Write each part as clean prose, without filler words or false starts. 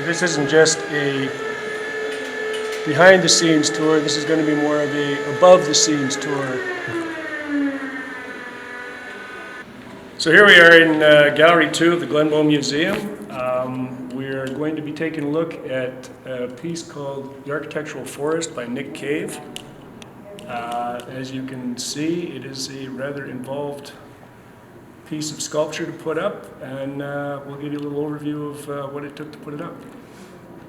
This isn't just a behind-the-scenes tour. This is going to be more of a above-the-scenes tour. So here we are in Gallery 2 of the Glenbow Museum. We're going to be taking a look at a piece called The Architectural Forest by Nick Cave. As you can see, it is a rather involved piece of sculpture to put up, and we'll give you a little overview of what it took to put it up.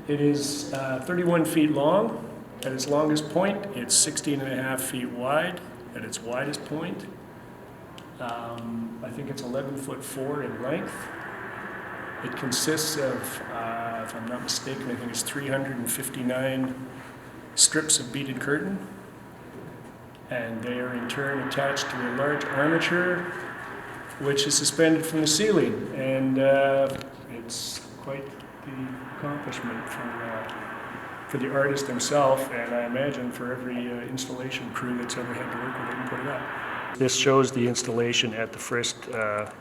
It is 31 feet long. At its longest point, it's 16.5 feet wide at its widest point. I think it's 11'4" in length. It consists of, if I'm not mistaken, I think it's 359 strips of beaded curtain, and they are in turn attached to a large armature which is suspended from the ceiling, and it's quite the accomplishment for the artist himself, and I imagine for every installation crew that's ever had to work with it and put it up. This shows the installation at the Frist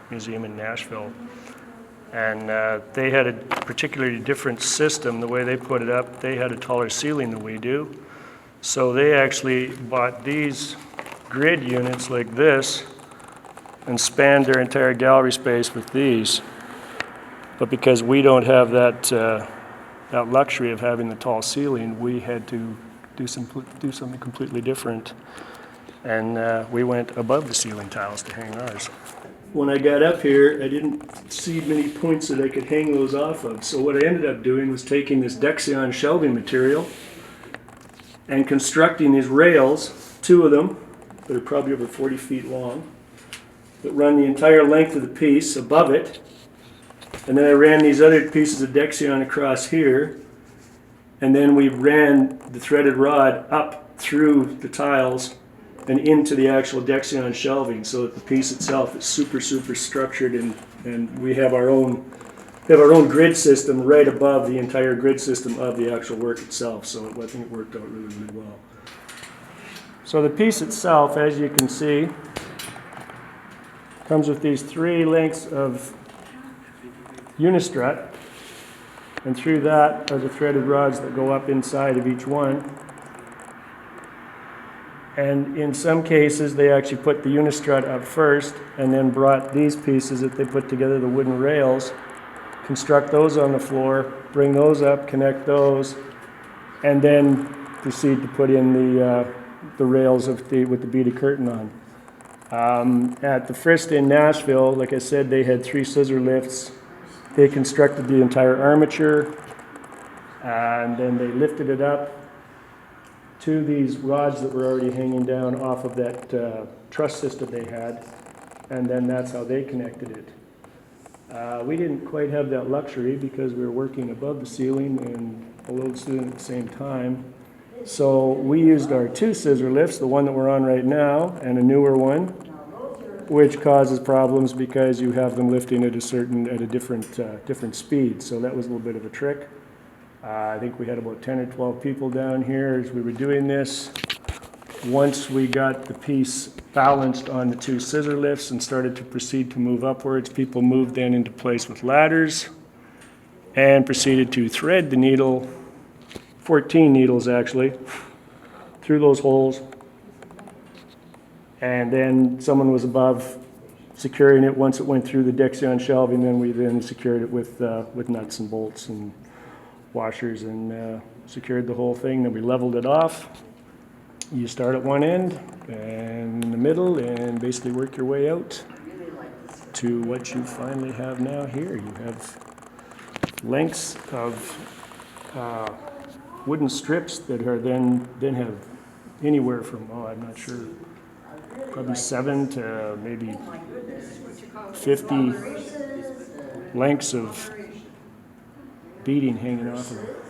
Museum in Nashville, and they had a particularly different system. The way they put it up, they had a taller ceiling than we do, so they actually bought these grid units like this and spanned their entire gallery space with these. But because we don't have that luxury of having the tall ceiling, we had to do something completely different. And we went above the ceiling tiles to hang ours. When I got up here, I didn't see many points that I could hang those off of. So what I ended up doing was taking this Dexion shelving material and constructing these rails, 2 of them, that are probably over 40 feet long, that run the entire length of the piece above it. And then I ran these other pieces of Dexion across here, and then we ran the threaded rod up through the tiles and into the actual Dexion shelving, so that the piece itself is super structured, and we have our own grid system right above the entire grid system of the actual work itself. So I think it worked out really well. So the piece itself, as you can see, comes with these 3 lengths of unistrut, and through that are the threaded rods that go up inside of each one. And in some cases, they actually put the unistrut up first and then brought these pieces that they put together, the wooden rails, construct those on the floor, bring those up, connect those, and then proceed to put in the rails with the beaded curtain on. At the Frist in Nashville, like I said, they had 3 scissor lifts. They constructed the entire armature, and then they lifted it up to these rods that were already hanging down off of that truss system they had, and then that's how they connected it. We didn't quite have that luxury because we were working above the ceiling and below the ceiling at the same time. So we used our 2 scissor lifts, the one that we're on right now, and a newer one, which causes problems because you have them lifting at a different speed. So that was a little bit of a trick. I think we had about 10 or 12 people down here as we were doing this. Once we got the piece balanced on the 2 scissor lifts and started to proceed to move upwards, people moved then into place with ladders and proceeded to thread the needle, 14 needles actually, through those holes. And then someone was above securing it. Once it went through the Dexion shelving, then we secured it with nuts and bolts and washers and secured the whole thing. Then we leveled it off. You start at one end and in the middle and basically work your way out to what you finally have now here. You have lengths of wooden strips that are then have anywhere from, I'm not sure, probably 7 to maybe 50 lengths of beading hanging off of it.